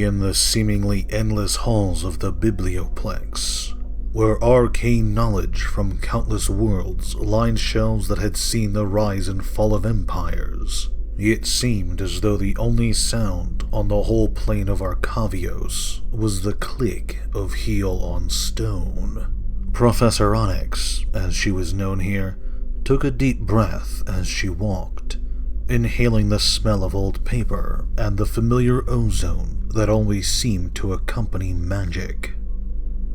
in the seemingly endless halls of the Biblioplex, where arcane knowledge from countless worlds lined shelves that had seen the rise and fall of empires, it seemed as though the only sound on the whole plane of Arcavios was the click of heel on stone. Professor Onyx, as she was known here, took a deep breath as she walked, inhaling the smell of old paper and the familiar ozone that always seemed to accompany magic.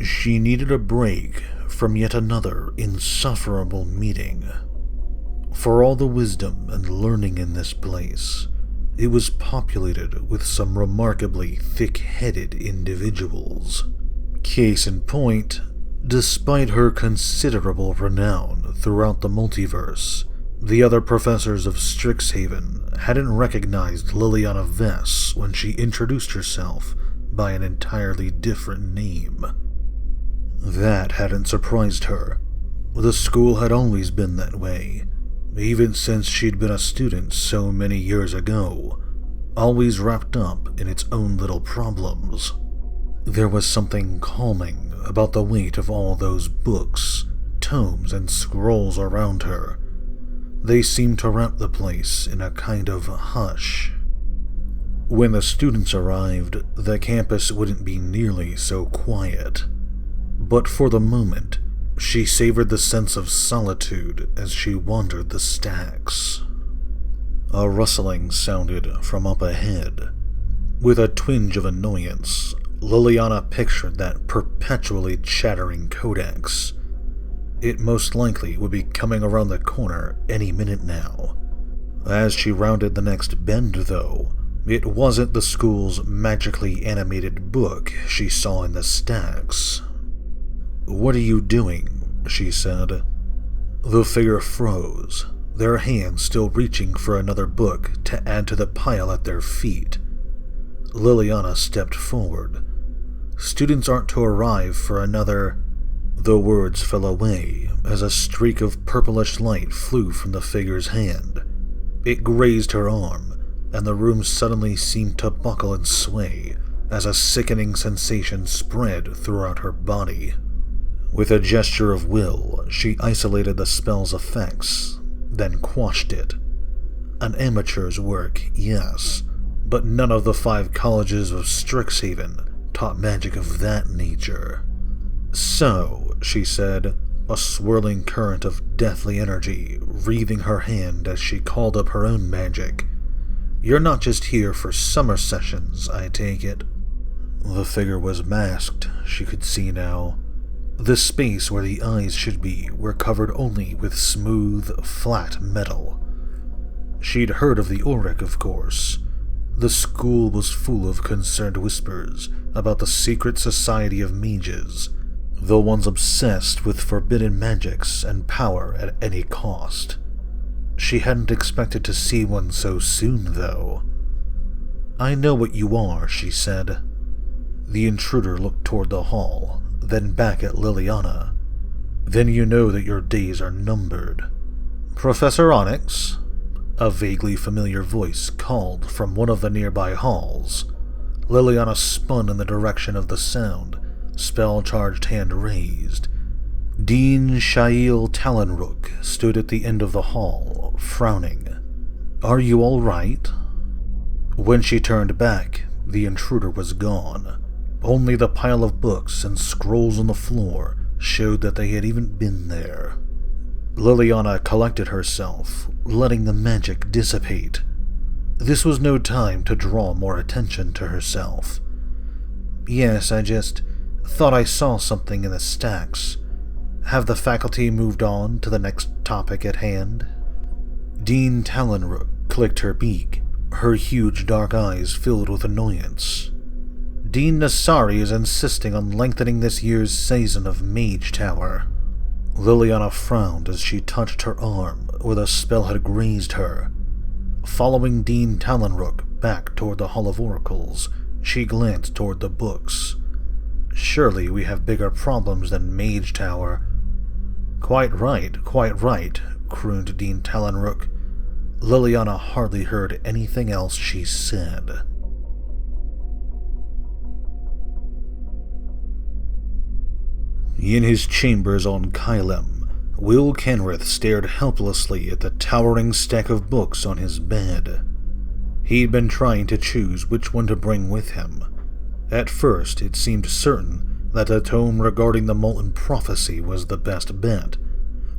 She needed a break from yet another insufferable meeting. For all the wisdom and learning in this place, it was populated with some remarkably thick-headed individuals. Case in point, despite her considerable renown throughout the multiverse, the other professors of Strixhaven hadn't recognized Liliana Vess when she introduced herself by an entirely different name. That hadn't surprised her. The school had always been that way, even since she'd been a student so many years ago, always wrapped up in its own little problems. There was something calming about the weight of all those books, tomes, and scrolls around her. They seemed to wrap the place in a kind of hush. When the students arrived, the campus wouldn't be nearly so quiet. But for the moment, she savored the sense of solitude as she wandered the stacks. A rustling sounded from up ahead. With a twinge of annoyance, Liliana pictured that perpetually chattering codex. It most likely would be coming around the corner any minute now. As she rounded the next bend, though, it wasn't the school's magically animated book she saw in the stacks. "What are you doing?" she said. The figure froze, their hands still reaching for another book to add to the pile at their feet. Liliana stepped forward. "Students aren't to arrive for another..." The words fell away as a streak of purplish light flew from the figure's hand. It grazed her arm, and the room suddenly seemed to buckle and sway as a sickening sensation spread throughout her body. With a gesture of will, she isolated the spell's effects, then quashed it. An amateur's work, yes, but none of the 5 colleges of Strixhaven taught magic of that nature. "So," she said, a swirling current of deathly energy wreathing her hand as she called up her own magic. "You're not just here for summer sessions, I take it." The figure was masked, she could see now. The space where the eyes should be were covered only with smooth, flat metal. She'd heard of the Auric, of course. The school was full of concerned whispers about the secret society of mages, the ones obsessed with forbidden magics and power at any cost. She hadn't expected to see one so soon, though. "I know what you are," she said. The intruder looked toward the hall, then back at Liliana. "Then you know that your days are numbered." "Professor Onyx?" A vaguely familiar voice called from one of the nearby halls. Liliana spun in the direction of the sound, spell-charged hand raised. Dean Shail Talonrook stood at the end of the hall, frowning. "Are you all right?" When she turned back, the intruder was gone. Only the pile of books and scrolls on the floor showed that they had even been there. Liliana collected herself, letting the magic dissipate. This was no time to draw more attention to herself. "Yes, I just thought I saw something in the stacks. Have the faculty moved on to the next topic at hand?" Dean Talonrook clicked her beak, her huge dark eyes filled with annoyance. "Dean Nassari is insisting on lengthening this year's season of Mage Tower." Liliana frowned as she touched her arm where the spell had grazed her. Following Dean Talonrook back toward the Hall of Oracles, she glanced toward the books. "Surely we have bigger problems than Mage Tower." Quite right, crooned Dean Talonrook. Liliana hardly heard anything else she said. In his chambers on Kylem, Will Kenrith stared helplessly at the towering stack of books on his bed. He'd been trying to choose which one to bring with him. At first, it seemed certain that a tome regarding the Molten Prophecy was the best bet,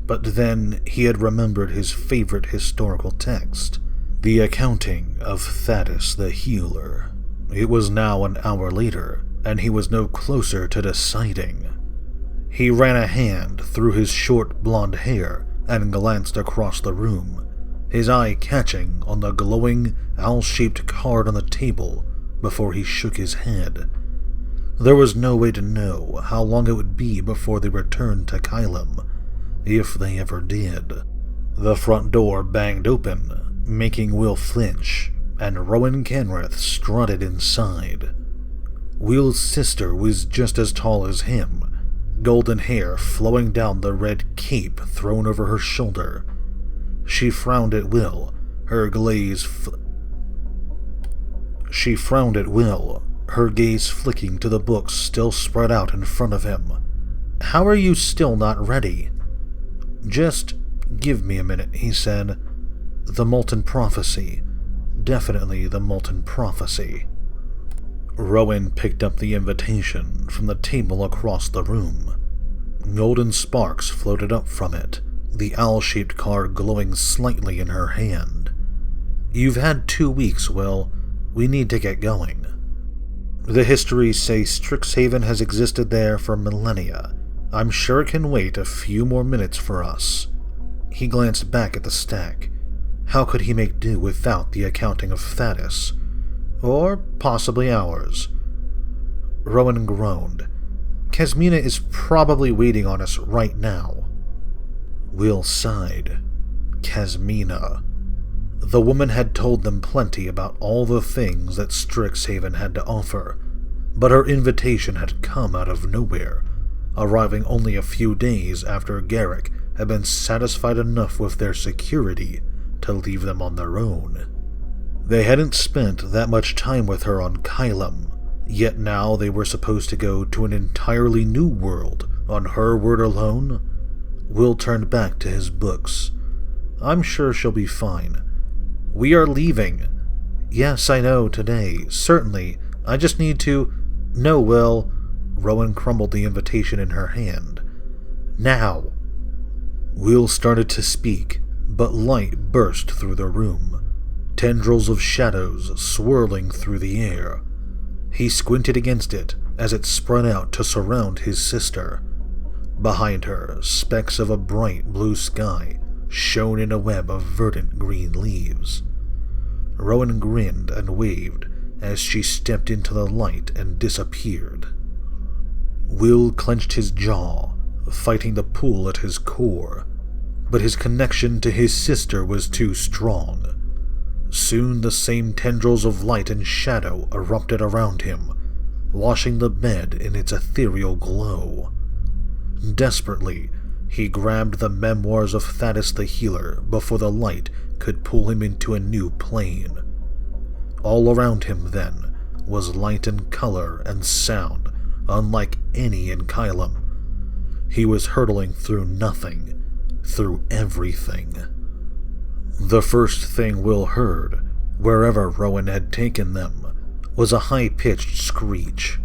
but then he had remembered his favorite historical text, the accounting of Thaddeus the Healer. It was now an hour later, and he was no closer to deciding. He ran a hand through his short blonde hair and glanced across the room, his eye catching on the glowing, owl-shaped card on the table before he shook his head. There was no way to know how long it would be before they returned to Kylem, if they ever did. The front door banged open, making Will flinch, and Rowan Kenrith strutted inside. Will's sister was just as tall as him, golden hair flowing down the red cape thrown over her shoulder. She frowned at Will, her gaze flicking to the books still spread out in front of him. "How are you still not ready?" "Just give me a minute," he said. "The Molten Prophecy. Definitely the Molten Prophecy." Rowan picked up the invitation from the table across the room. Golden sparks floated up from it, the owl-shaped card glowing slightly in her hand. "You've had 2 weeks, Will. We need to get going. The histories say Strixhaven has existed there for millennia. I'm sure it can wait a few more minutes for us." He glanced back at the stack. How could he make do without the accounting of Thaddeus? Or possibly ours. Rowan groaned. "Kasmina is probably waiting on us right now." Will sighed. Kasmina. The woman had told them plenty about all the things that Strixhaven had to offer, but her invitation had come out of nowhere, arriving only a few days after Garrick had been satisfied enough with their security to leave them on their own. They hadn't spent that much time with her on Kylem, yet now they were supposed to go to an entirely new world on her word alone. Will turned back to his books. "I'm sure she'll be fine." "We are leaving." "Yes, I know, today. Certainly. I just need to—" "No, Will." Rowan crumbled the invitation in her hand. "Now." Will started to speak, but light burst through the room. Tendrils of shadows swirling through the air. He squinted against it as it spread out to surround his sister. Behind her, specks of a bright blue sky shone in a web of verdant green leaves. Rowan grinned and waved as she stepped into the light and disappeared. Will clenched his jaw, fighting the pull at his core, but his connection to his sister was too strong. Soon the same tendrils of light and shadow erupted around him, washing the bed in its ethereal glow. Desperately, he grabbed the memoirs of Thaddeus the Healer before the light could pull him into a new plane. All around him, then, was light and color and sound unlike any in Kylem. He was hurtling through nothing, through everything. The first thing Will heard, wherever Rowan had taken them, was a high-pitched screech.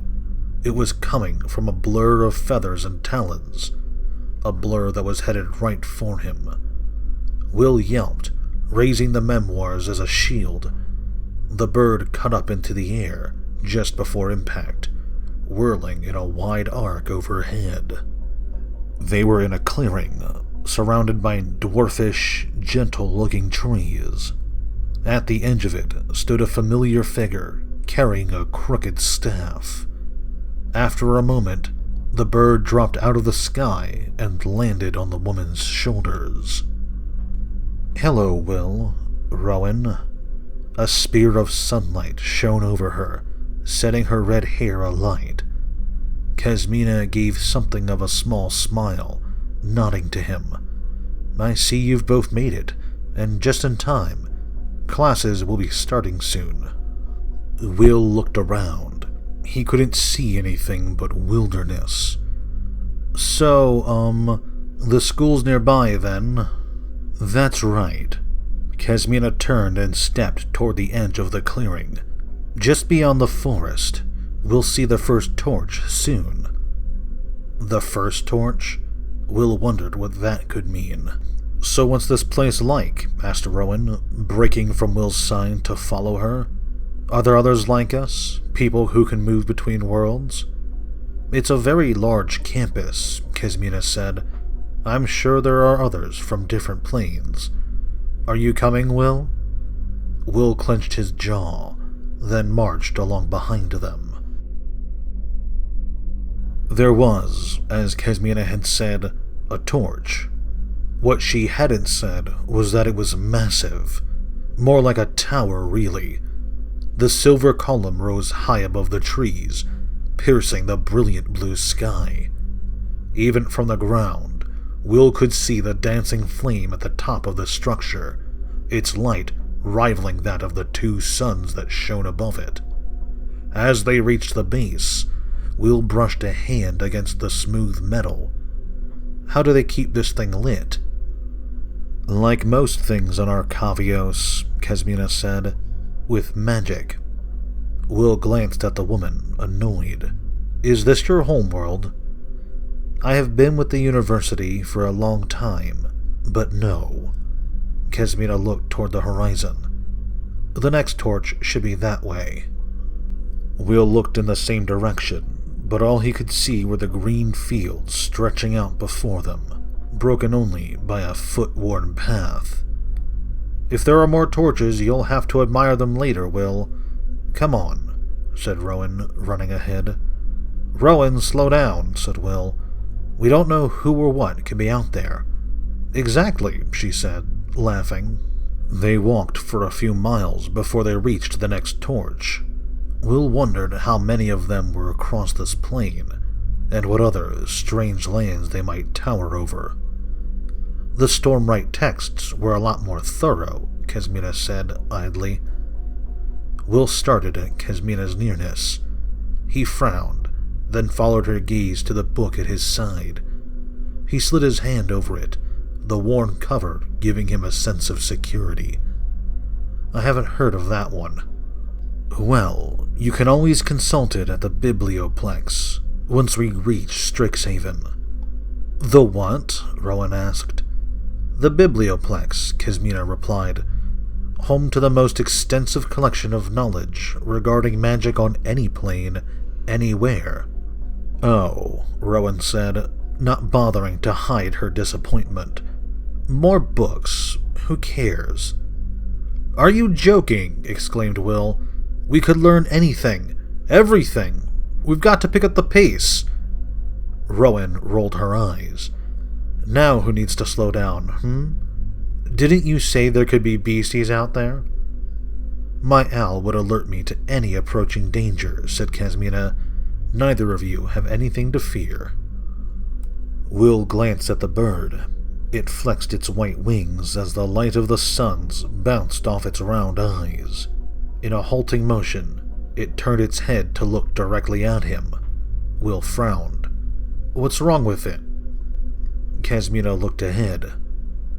It was coming from a blur of feathers and talons, a blur that was headed right for him. Will yelped, raising the memoirs as a shield. The bird cut up into the air just before impact, whirling in a wide arc overhead. They were in a clearing, surrounded by dwarfish, gentle-looking trees. At the edge of it stood a familiar figure, carrying a crooked staff. After a moment, the bird dropped out of the sky and landed on the woman's shoulders. "Hello, Will, Rowan." A spear of sunlight shone over her, setting her red hair alight. Kasmina gave something of a small smile, nodding to him. "I see you've both made it, and just in time. Classes will be starting soon." Will looked around. He couldn't see anything but wilderness. So, the school's nearby then? That's right. Kesmina turned and stepped toward the edge of the clearing. Just beyond the forest. We'll see the first torch soon. The first torch? Will wondered what that could mean. So what's this place like? Asked Rowan, breaking from Will's side to follow her. Are there others like us? People who can move between worlds? It's a very large campus, Kesmina said. I'm sure there are others from different planes. Are you coming, Will? Will clenched his jaw, then marched along behind them. There was, as Kesmina had said, a torch. What she hadn't said was that it was massive, more like a tower really. The silver column rose high above the trees, piercing the brilliant blue sky. Even from the ground, Will could see the dancing flame at the top of the structure, its light rivaling that of the two suns that shone above it. As they reached the base, Will brushed a hand against the smooth metal. How do they keep this thing lit? Like most things on Arcavios, Kesmina said, with magic. Will glanced at the woman, annoyed. Is this your homeworld? I have been with the university for a long time, but no. Kesmina looked toward the horizon. The next torch should be that way. Will looked in the same direction, but all he could see were the green fields stretching out before them, broken only by a foot-worn path. If there are more torches, you'll have to admire them later, Will. Come on, said Rowan, running ahead. Rowan, slow down, said Will. We don't know who or what could be out there. Exactly, she said, laughing. They walked for a few miles before they reached the next torch. Will wondered how many of them were across this plain, and what other strange lands they might tower over. The Stormwright texts were a lot more thorough, Kesmina said idly. Will started at Kesmina's nearness. He frowned, then followed her gaze to the book at his side. He slid his hand over it, the worn cover giving him a sense of security. I haven't heard of that one. Well, you can always consult it at the Biblioplex, once we reach Strixhaven. The what? Rowan asked. The Biblioplex, Kesmina replied. Home to the most extensive collection of knowledge regarding magic on any plane, anywhere. Oh, Rowan said, not bothering to hide her disappointment. More books. Who cares? Are you joking? Exclaimed Will. We could learn anything. Everything. We've got to pick up the pace. Rowan rolled her eyes. Now who needs to slow down, Didn't you say there could be beasties out there? My owl would alert me to any approaching danger, said Kesmina. Neither of you have anything to fear. Will glanced at the bird. It flexed its white wings as the light of the suns bounced off its round eyes. In a halting motion, it turned its head to look directly at him. Will frowned. What's wrong with it? Kesmina looked ahead.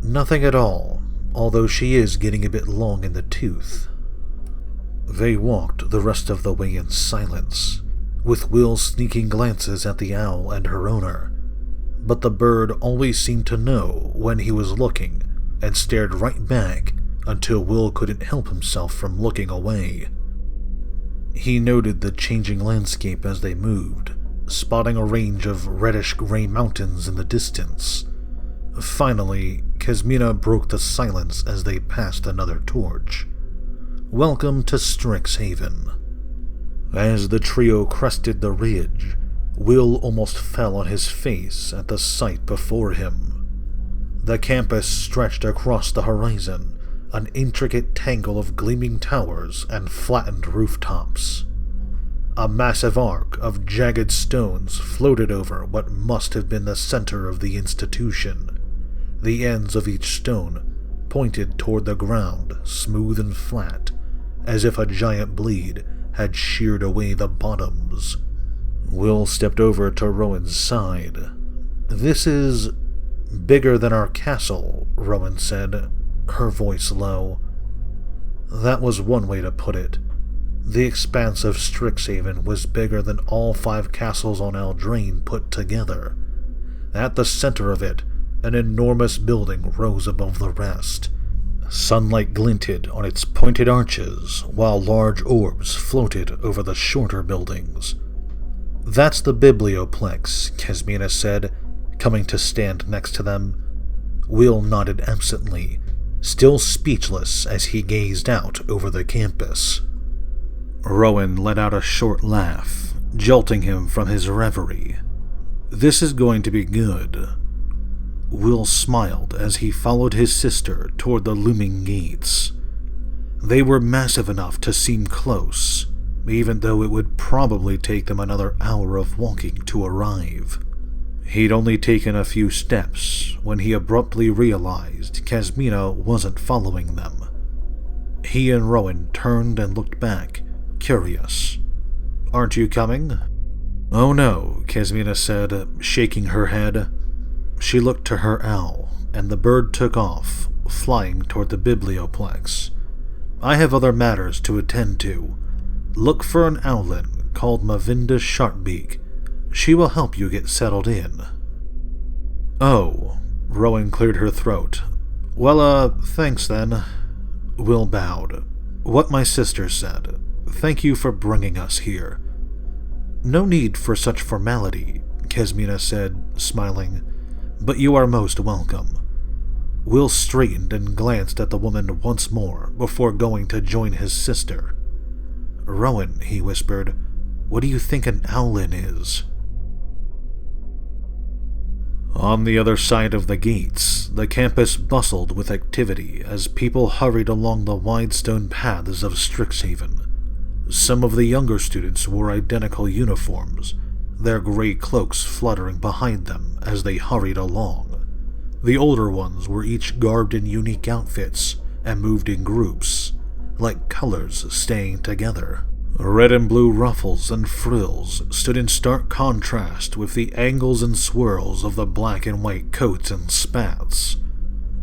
Nothing at all, although she is getting a bit long in the tooth. They walked the rest of the way in silence, with Will sneaking glances at the owl and her owner. But the bird always seemed to know when he was looking, and stared right back until Will couldn't help himself from looking away. He noted the changing landscape as they moved, spotting a range of reddish-gray mountains in the distance. Finally, Kesmina broke the silence as they passed another torch. Welcome to Strixhaven. As the trio crested the ridge, Will almost fell on his face at the sight before him. The campus stretched across the horizon, an intricate tangle of gleaming towers and flattened rooftops. A massive arc of jagged stones floated over what must have been the center of the institution. The ends of each stone pointed toward the ground, smooth and flat, as if a giant blade had sheared away the bottoms. Will stepped over to Rowan's side. "This is bigger than our castle," Rowan said, her voice low. That was one way to put it. The expanse of Strixhaven was bigger than all 5 castles on Eldraine put together. At the center of it, an enormous building rose above the rest. Sunlight glinted on its pointed arches, while large orbs floated over the shorter buildings. "That's the Biblioplex," Kesmina said, coming to stand next to them. Will nodded absently, still speechless as he gazed out over the campus. Rowan let out a short laugh, jolting him from his reverie. "This is going to be good." Will smiled as he followed his sister toward the looming gates. They were massive enough to seem close, even though it would probably take them another hour of walking to arrive. He'd only taken a few steps when he abruptly realized Kesmina wasn't following them. He and Rowan turned and looked back, curious. "Aren't you coming?" "Oh no," Kesmina said, shaking her head. She looked to her owl, and the bird took off, flying toward the Biblioplex. "I have other matters to attend to. Look for an owlin called Mavinda Sharpbeak. She will help you get settled in." "Oh," Rowan cleared her throat. "Well, thanks then." Will bowed. "What my sister said. Thank you for bringing us here." "No need for such formality," Kesmina said, smiling. "But you are most welcome." Will straightened and glanced at the woman once more before going to join his sister. "Rowan," he whispered, "what do you think an owlin is?" On the other side of the gates, the campus bustled with activity as people hurried along the wide stone paths of Strixhaven. Some of the younger students wore identical uniforms, their gray cloaks fluttering behind them as they hurried along. The older ones were each garbed in unique outfits and moved in groups, like colors staying together. Red and blue ruffles and frills stood in stark contrast with the angles and swirls of the black and white coats and spats.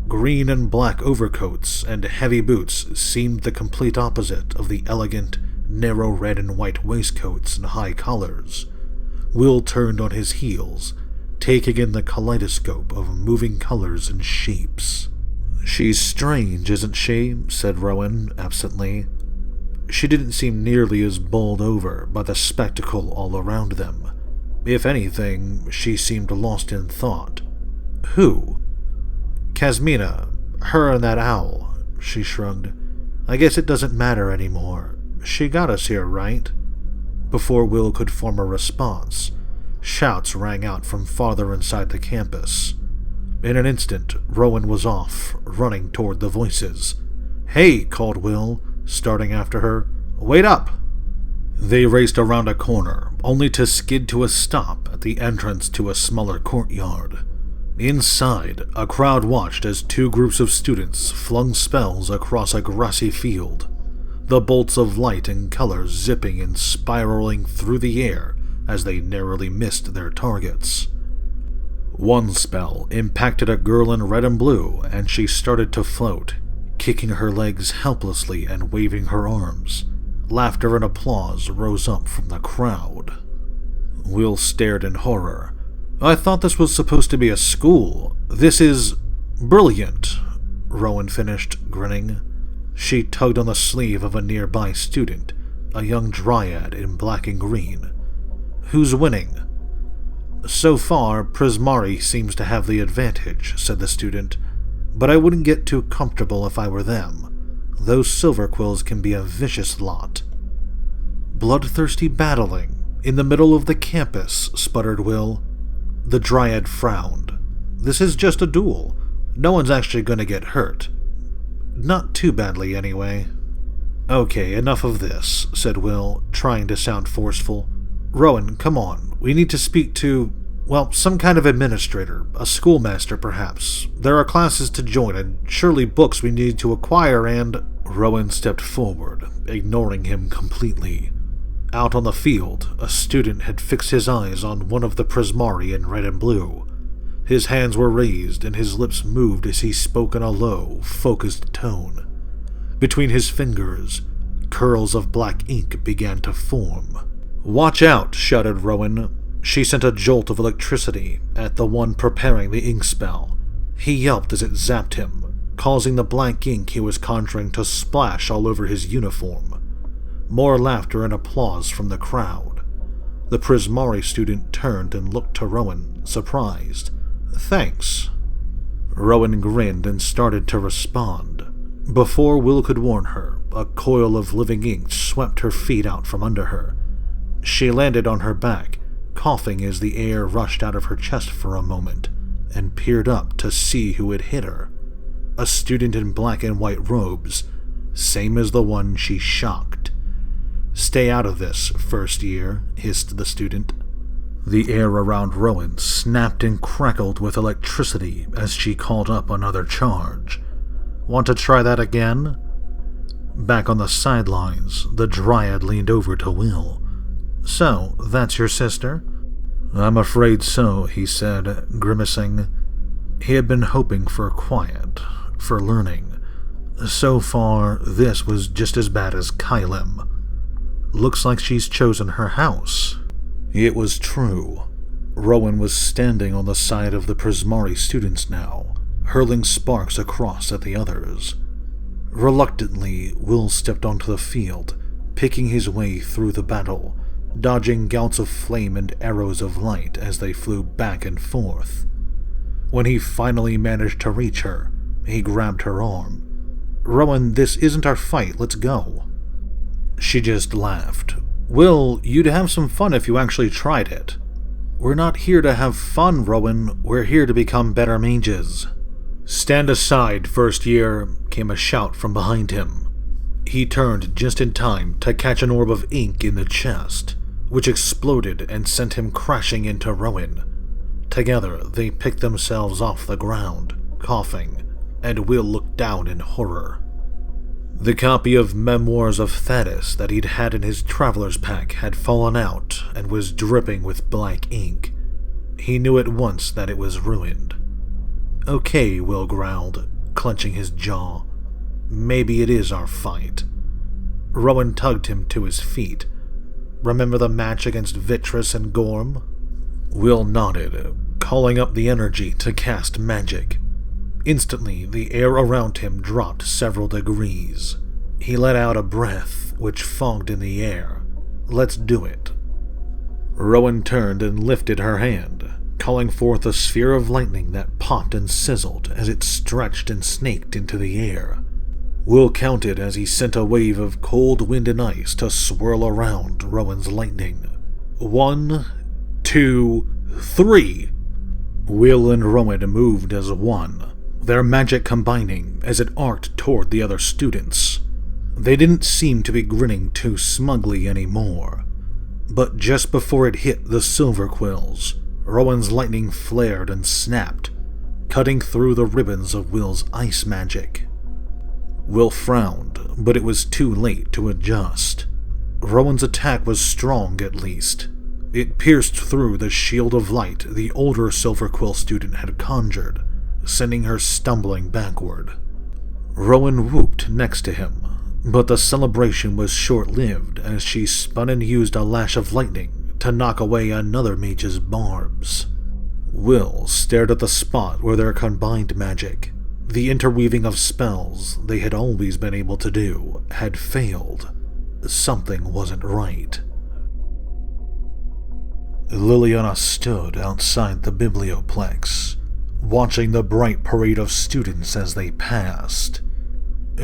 Green and black overcoats and heavy boots seemed the complete opposite of the elegant, narrow red and white waistcoats and high collars. Will turned on his heels, taking in the kaleidoscope of moving colors and shapes. "She's strange, isn't she?" said Rowan, absently. She didn't seem nearly as bowled over by the spectacle all around them. If anything, she seemed lost in thought. "Who?" "Kesmina. Her and that owl," she shrugged. "I guess it doesn't matter anymore. She got us here, right?" Before Will could form a response, shouts rang out from farther inside the campus. In an instant, Rowan was off, running toward the voices. "Hey," called Will, starting after her. "Wait up!" They raced around a corner, only to skid to a stop at the entrance to a smaller courtyard. Inside, a crowd watched as 2 groups of students flung spells across a grassy field, the bolts of light and color zipping and spiraling through the air as they narrowly missed their targets. One spell impacted a girl in red and blue, and she started to float, kicking her legs helplessly and waving her arms. Laughter and applause rose up from the crowd. Will stared in horror. "I thought this was supposed to be a school. This is brilliant," Rowan finished, grinning. She tugged on the sleeve of a nearby student, a young dryad in black and green. "Who's winning?" "So far, Prismari seems to have the advantage," said the student, "but I wouldn't get too comfortable if I were them. Those Silverquills can be a vicious lot." "Bloodthirsty battling, in the middle of the campus," sputtered Will. The dryad frowned. "This is just a duel. No one's actually going to get hurt. Not too badly, anyway." "Okay, enough of this," said Will, trying to sound forceful. "Rowan, come on. We need to speak to, well, some kind of administrator, a schoolmaster perhaps. There are classes to join and surely books we need to acquire and—" Rowan stepped forward, ignoring him completely. Out on the field, a student had fixed his eyes on one of the Prismari in red and blue. His hands were raised and his lips moved as he spoke in a low, focused tone. Between his fingers, curls of black ink began to form. "Watch out!" shouted Rowan. She sent a jolt of electricity at the one preparing the ink spell. He yelped as it zapped him, causing the black ink he was conjuring to splash all over his uniform. More laughter and applause from the crowd. The Prismari student turned and looked to Rowan, surprised. "Thanks." Rowan grinned and started to respond. Before Will could warn her, a coil of living ink swept her feet out from under her. She landed on her back, coughing as the air rushed out of her chest for a moment, and peered up to see who had hit her. A student in black and white robes, same as the one she shocked. "Stay out of this, first year," hissed the student. The air around Rowan snapped and crackled with electricity as she called up another charge. "Want to try that again?" Back on the sidelines, the Dryad leaned over to Will. "So, that's your sister?" "I'm afraid so," he said, grimacing. He had been hoping for quiet, for learning. So far, this was just as bad as Kylem. "Looks like she's chosen her house." It was true. Rowan was standing on the side of the Prismari students now, hurling sparks across at the others. Reluctantly, Will stepped onto the field, picking his way through the battle, dodging gouts of flame and arrows of light as they flew back and forth. When he finally managed to reach her, he grabbed her arm. "Rowan, this isn't our fight, let's go." She just laughed. "Will, you'd have some fun if you actually tried it." "We're not here to have fun, Rowan, we're here to become better mages." "Stand aside, first year," came a shout from behind him. He turned just in time to catch an orb of ink in the chest, which exploded and sent him crashing into Rowan. Together, they picked themselves off the ground, coughing, and Will looked down in horror. The copy of Memoirs of Thetis that he'd had in his traveler's pack had fallen out and was dripping with black ink. He knew at once that it was ruined. "Okay," Will growled, clenching his jaw. "Maybe it is our fight." Rowan tugged him to his feet. "Remember the match against Vitress and Gorm?" Will nodded, calling up the energy to cast magic. Instantly, the air around him dropped several degrees. He let out a breath, which fogged in the air. "Let's do it." Rowan turned and lifted her hand, calling forth a sphere of lightning that popped and sizzled as it stretched and snaked into the air. Will counted as he sent a wave of cold wind and ice to swirl around Rowan's lightning. 1, 2, 3. Will and Rowan moved as one, their magic combining as it arced toward the other students. They didn't seem to be grinning too smugly anymore. But just before it hit the silver quills, Rowan's lightning flared and snapped, cutting through the ribbons of Will's ice magic. Will frowned, but it was too late to adjust. Rowan's attack was strong, at least. It pierced through the shield of light the older Silver Quill student had conjured, sending her stumbling backward. Rowan whooped next to him, but the celebration was short-lived as she spun and used a lash of lightning to knock away another mage's barbs. Will stared at the spot where their combined magic, the interweaving of spells they had always been able to do, had failed. Something wasn't right. Liliana stood outside the biblioplex, watching the bright parade of students as they passed.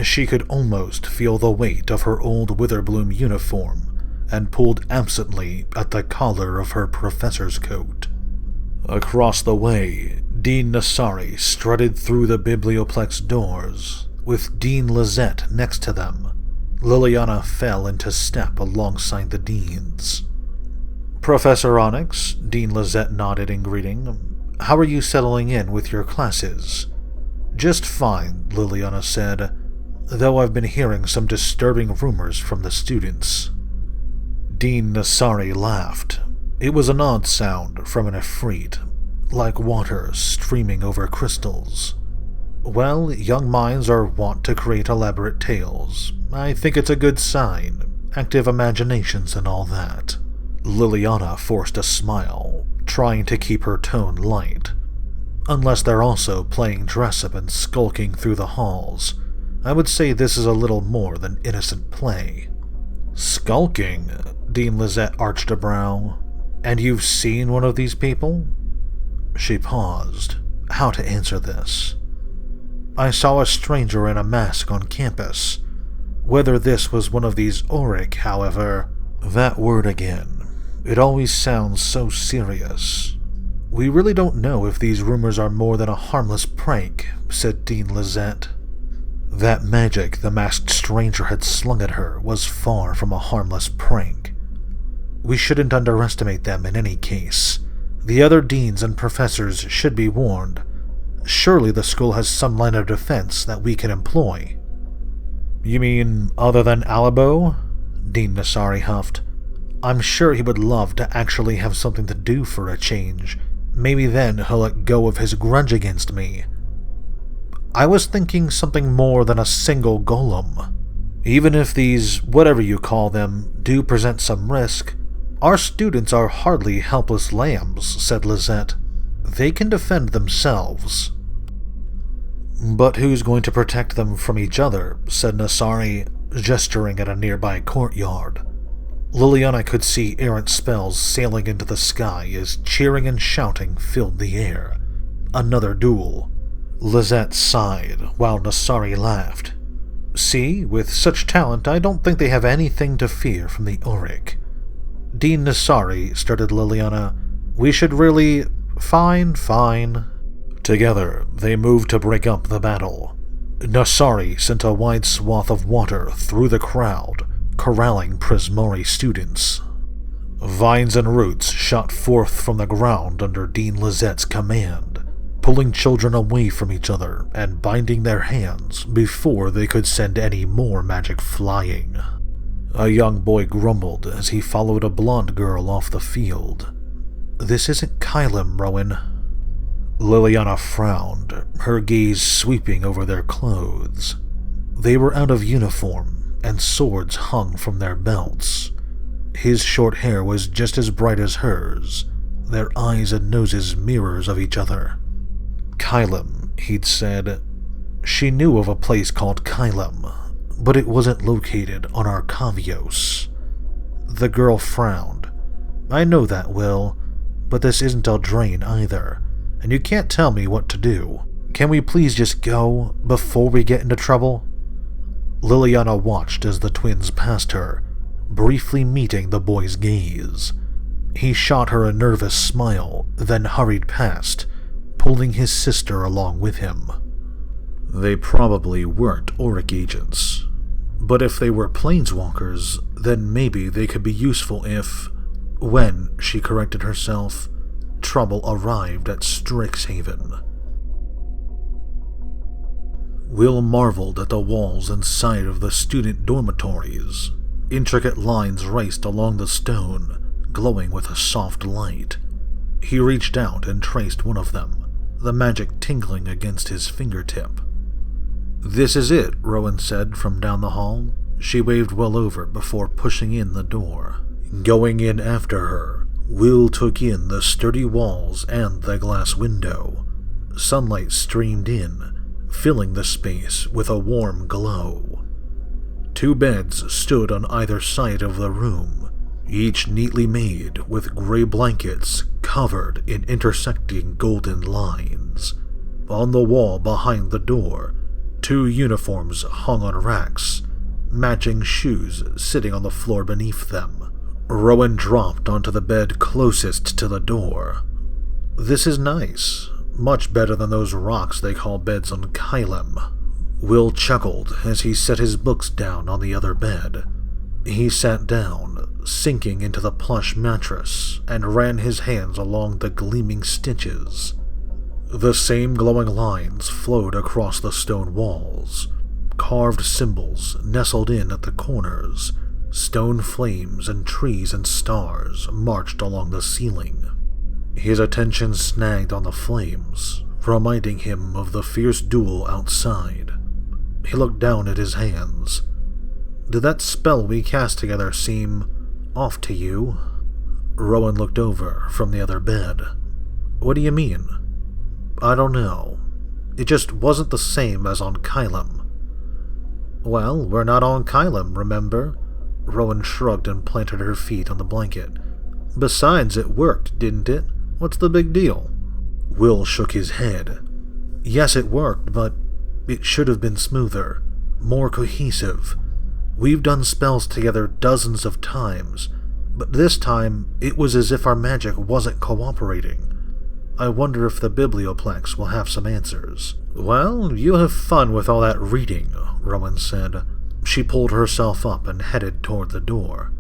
She could almost feel the weight of her old Witherbloom uniform and pulled absently at the collar of her professor's coat. Across the way, Dean Nassari strutted through the biblioplex doors, with Dean Lizette next to them. Liliana fell into step alongside the deans. "Professor Onyx," Dean Lizette nodded in greeting. "How are you settling in with your classes?" "Just fine," Liliana said, "though I've been hearing some disturbing rumors from the students." Dean Nassari laughed. It was an odd sound from an Efreet. like water streaming over crystals. Well, young minds are wont to create elaborate tales. I think it's a good sign. Active imaginations and all that. Liliana forced a smile, trying to keep her tone light. Unless they're also playing dress-up and skulking through the halls, I would say this is a little more than innocent play. Skulking? Dean Lizette arched a brow. And you've seen one of these people? She paused. How to answer this? I saw a stranger in a mask on campus. Whether this was one of these Auric, however, that word again. It always sounds so serious. We really don't know if these rumors are more than a harmless prank, said Dean Lizette. That magic the masked stranger had slung at her was far from a harmless prank. We shouldn't underestimate them in any case. The other deans and professors should be warned. Surely the school has some line of defense that we can employ. You mean other than Alabo? Dean Nassari huffed. I'm sure he would love to actually have something to do for a change. Maybe then he'll let go of his grudge against me. I was thinking something more than a single golem. Even if these, whatever you call them, do present some risk, our students are hardly helpless lambs, said Lizette. They can defend themselves. But who's going to protect them from each other, said Nassari, gesturing at a nearby courtyard. Liliana could see errant spells sailing into the sky as cheering and shouting filled the air. Another duel. Lizette sighed, while Nassari laughed. See, with such talent, I don't think they have anything to fear from the Auric. Dean Nassari, started Liliana. We should really... Fine. Together, they moved to break up the battle. Nassari sent a wide swath of water through the crowd, corralling Prismari students. Vines and roots shot forth from the ground under Dean Lizette's command, pulling children away from each other and binding their hands before they could send any more magic flying. A young boy grumbled as he followed a blonde girl off the field. This isn't Kylum, Rowan. Liliana frowned, her gaze sweeping over their clothes. They were out of uniform, and swords hung from their belts. His short hair was just as bright as hers, their eyes and noses mirrors of each other. Kylum, he'd said. She knew of a place called Kylum, but it wasn't located on Arcavios. The girl frowned. I know that, Will, but this isn't Eldraine either, and you can't tell me what to do. Can we please just go before we get into trouble? Liliana watched as the twins passed her, briefly meeting the boy's gaze. He shot her a nervous smile, then hurried past, pulling his sister along with him. They probably weren't Auric agents, but if they were planeswalkers, then maybe they could be useful if, when, she corrected herself, trouble arrived at Strixhaven. Will marveled at the walls inside of the student dormitories. Intricate lines raced along the stone, glowing with a soft light. He reached out and traced one of them, the magic tingling against his fingertip. This is it, Rowan said from down the hall. She waved Will over before pushing in the door. Going in after her, Will took in the sturdy walls and the glass window. Sunlight streamed in, filling the space with a warm glow. 2 beds stood on either side of the room, each neatly made with gray blankets covered in intersecting golden lines. On the wall behind the door, 2 uniforms hung on racks, matching shoes sitting on the floor beneath them. Rowan dropped onto the bed closest to the door. This is nice. Much better than those rocks they call beds on Kylum. Will chuckled as he set his books down on the other bed. He sat down, sinking into the plush mattress, and ran his hands along the gleaming stitches. The same glowing lines flowed across the stone walls. Carved symbols nestled in at the corners. Stone flames and trees and stars marched along the ceiling. His attention snagged on the flames, reminding him of the fierce duel outside. He looked down at his hands. Did that spell we cast together seem off to you? Rowan looked over from the other bed. What do you mean? I don't know. It just wasn't the same as on Kylum. Well, we're not on Kylum, remember? Rowan shrugged and planted her feet on the blanket. Besides, it worked, didn't it? What's the big deal? Will shook his head. Yes, it worked, but it should have been smoother, more cohesive. We've done spells together dozens of times, but this time it was as if our magic wasn't cooperating. I wonder if the Biblioplex will have some answers. Well, you have fun with all that reading, Rowan said. She pulled herself up and headed toward the door.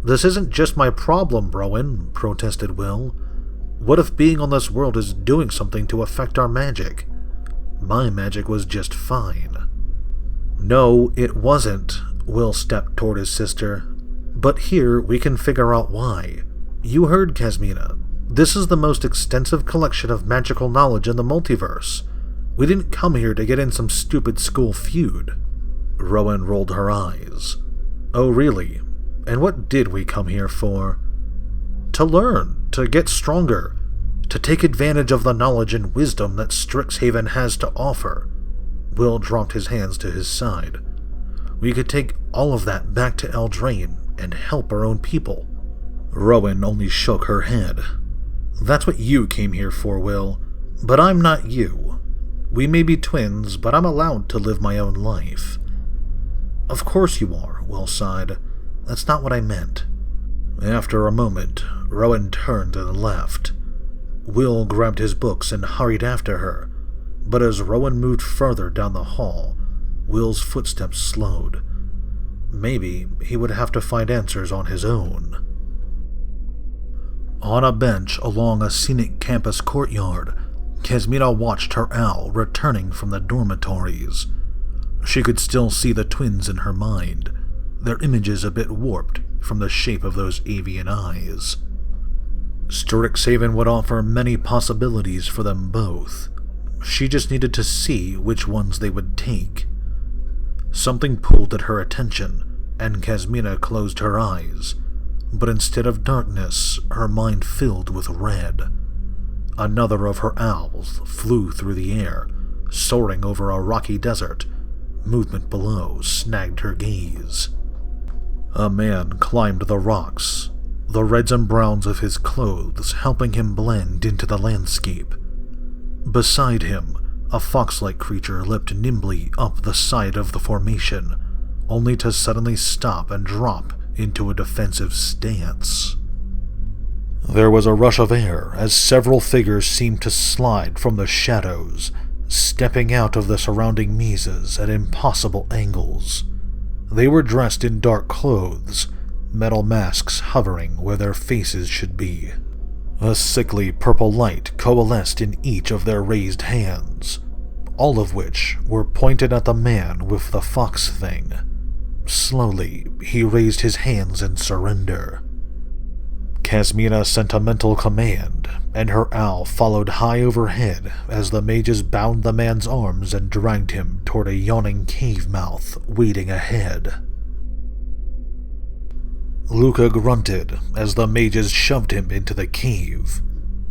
This isn't just my problem, Rowan, protested Will. What if being on this world is doing something to affect our magic? My magic was just fine. No, it wasn't. Will stepped toward his sister. But here we can figure out why. You heard Kasmina. This is the most extensive collection of magical knowledge in the multiverse. We didn't come here to get in some stupid school feud. Rowan rolled her eyes. Oh, really? And what did we come here for? To learn, to get stronger, to take advantage of the knowledge and wisdom that Strixhaven has to offer. Will dropped his hands to his side. We could take all of that back to Eldraine and help our own people. Rowan only shook her head. That's what you came here for, Will. But I'm not you. We may be twins, but I'm allowed to live my own life. Of course you are, Will sighed. That's not what I meant. After a moment, Rowan turned and left. Will grabbed his books and hurried after her, but as Rowan moved further down the hall, Will's footsteps slowed. Maybe he would have to find answers on his own. On a bench along a scenic campus courtyard, Kasmina watched her owl returning from the dormitories. She could still see the twins in her mind, their images a bit warped from the shape of those avian eyes. Strixhaven would offer many possibilities for them both. She just needed to see which ones they would take. Something pulled at her attention, and Kasmina closed her eyes, but instead of darkness, her mind filled with red. Another of her owls flew through the air, soaring over a rocky desert. Movement below snagged her gaze. A man climbed the rocks, the reds and browns of his clothes helping him blend into the landscape. Beside him, a fox-like creature leapt nimbly up the side of the formation, only to suddenly stop and drop into a defensive stance. There was a rush of air as several figures seemed to slide from the shadows, stepping out of the surrounding mazes at impossible angles. They were dressed in dark clothes, metal masks hovering where their faces should be. A sickly purple light coalesced in each of their raised hands, all of which were pointed at the man with the fox thing. Slowly, he raised his hands in surrender. Kasmina sent a mental command, and her owl followed high overhead as the mages bound the man's arms and dragged him toward a yawning cave mouth waiting ahead. Luca grunted as the mages shoved him into the cave.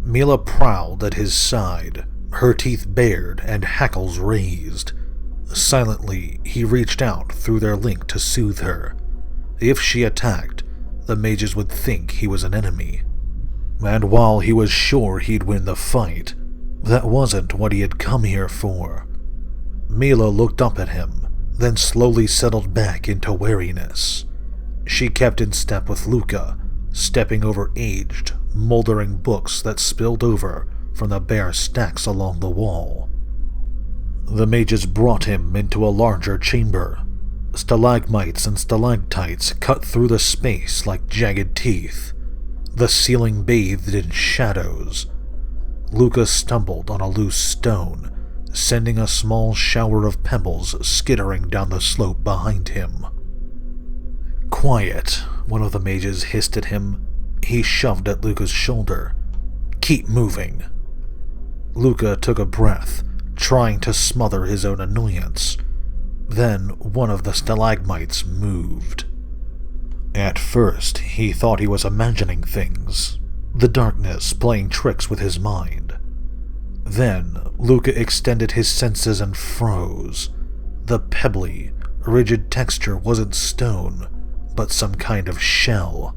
Mila prowled at his side, her teeth bared and hackles raised. Silently, he reached out through their link to soothe her. If she attacked, the mages would think he was an enemy. And while he was sure he'd win the fight, that wasn't what he had come here for. Mila looked up at him, then slowly settled back into wariness. She kept in step with Luca, stepping over aged, moldering books that spilled over from the bare stacks along the wall. The mages brought him into a larger chamber. Stalagmites and stalactites cut through the space like jagged teeth. The ceiling bathed in shadows. Luca stumbled on a loose stone, sending a small shower of pebbles skittering down the slope behind him. "Quiet," one of the mages hissed at him. He shoved at Luca's shoulder. Keep moving." Luca took a breath, trying to smother his own annoyance. Then one of the stalagmites moved. At first, he thought he was imagining things, the darkness playing tricks with his mind. Then, Luca extended his senses and froze. The pebbly, rigid texture wasn't stone, but some kind of shell.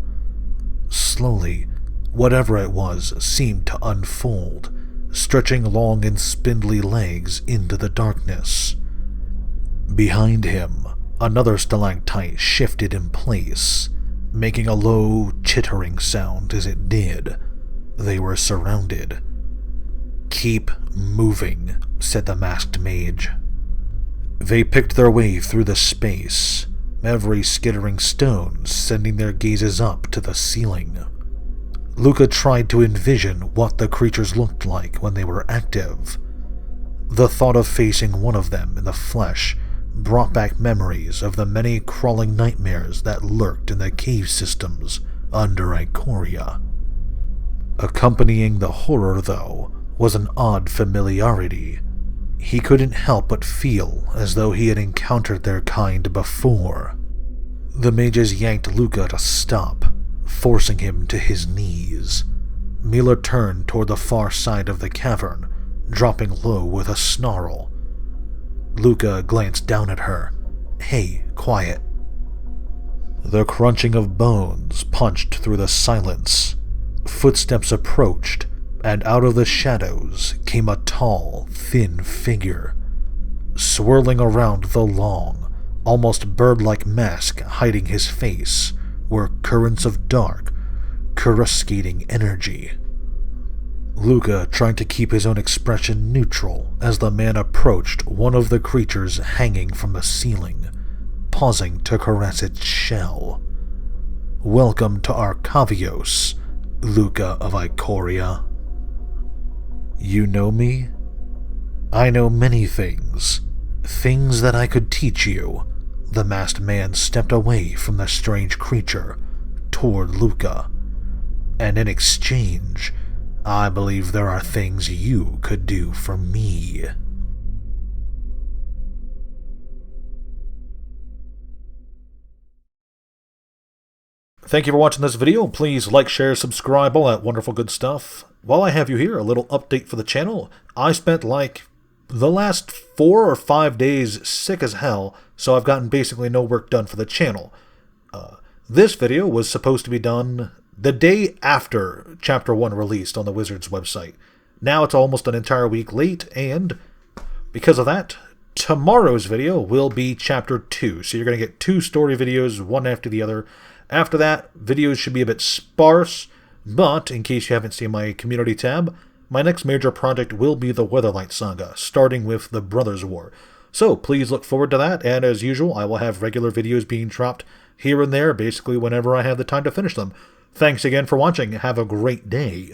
Slowly, whatever it was seemed to unfold, stretching long and spindly legs into the darkness. Behind him, another stalactite shifted in place, making a low, chittering sound as it did. They were surrounded. "Keep moving," said the masked mage. They picked their way through the space, every skittering stone sending their gazes up to the ceiling. Luca tried to envision what the creatures looked like when they were active. The thought of facing one of them in the flesh brought back memories of the many crawling nightmares that lurked in the cave systems under Ikoria. Accompanying the horror, though, was an odd familiarity. He couldn't help but feel as though he had encountered their kind before. The mages yanked Luca to stop, forcing him to his knees. Mila turned toward the far side of the cavern, dropping low with a snarl. Luca glanced down at her. "Hey, quiet." The crunching of bones punched through the silence. Footsteps approached, and out of the shadows came a tall, thin figure. Swirling around the long, almost bird-like mask hiding his face were currents of dark, coruscating energy. Luca tried to keep his own expression neutral as the man approached one of the creatures hanging from the ceiling, pausing to caress its shell. "Welcome to Arcavios, Luca of Ikoria." "You know me?" "I know many things. Things that I could teach you." The masked man stepped away from the strange creature, toward Luca. "And in exchange, I believe there are things you could do for me." Thank you for watching this video. Please like, share, subscribe, all that wonderful good stuff. While I have you here, a little update for the channel. I spent like the last 4 or 5 days sick as hell, so I've gotten basically no work done for the channel. This video was supposed to be done the day after Chapter 1 released on the Wizards website. Now it's almost an entire week late, and because of that, tomorrow's video will be Chapter 2. So you're going to get 2 story videos, one after the other. After that, videos should be a bit sparse, but in case you haven't seen my community tab, my next major project will be the Weatherlight Saga, starting with the Brothers' War. So please look forward to that, and as usual, I will have regular videos being dropped here and there, basically whenever I have the time to finish them. Thanks again for watching. Have a great day.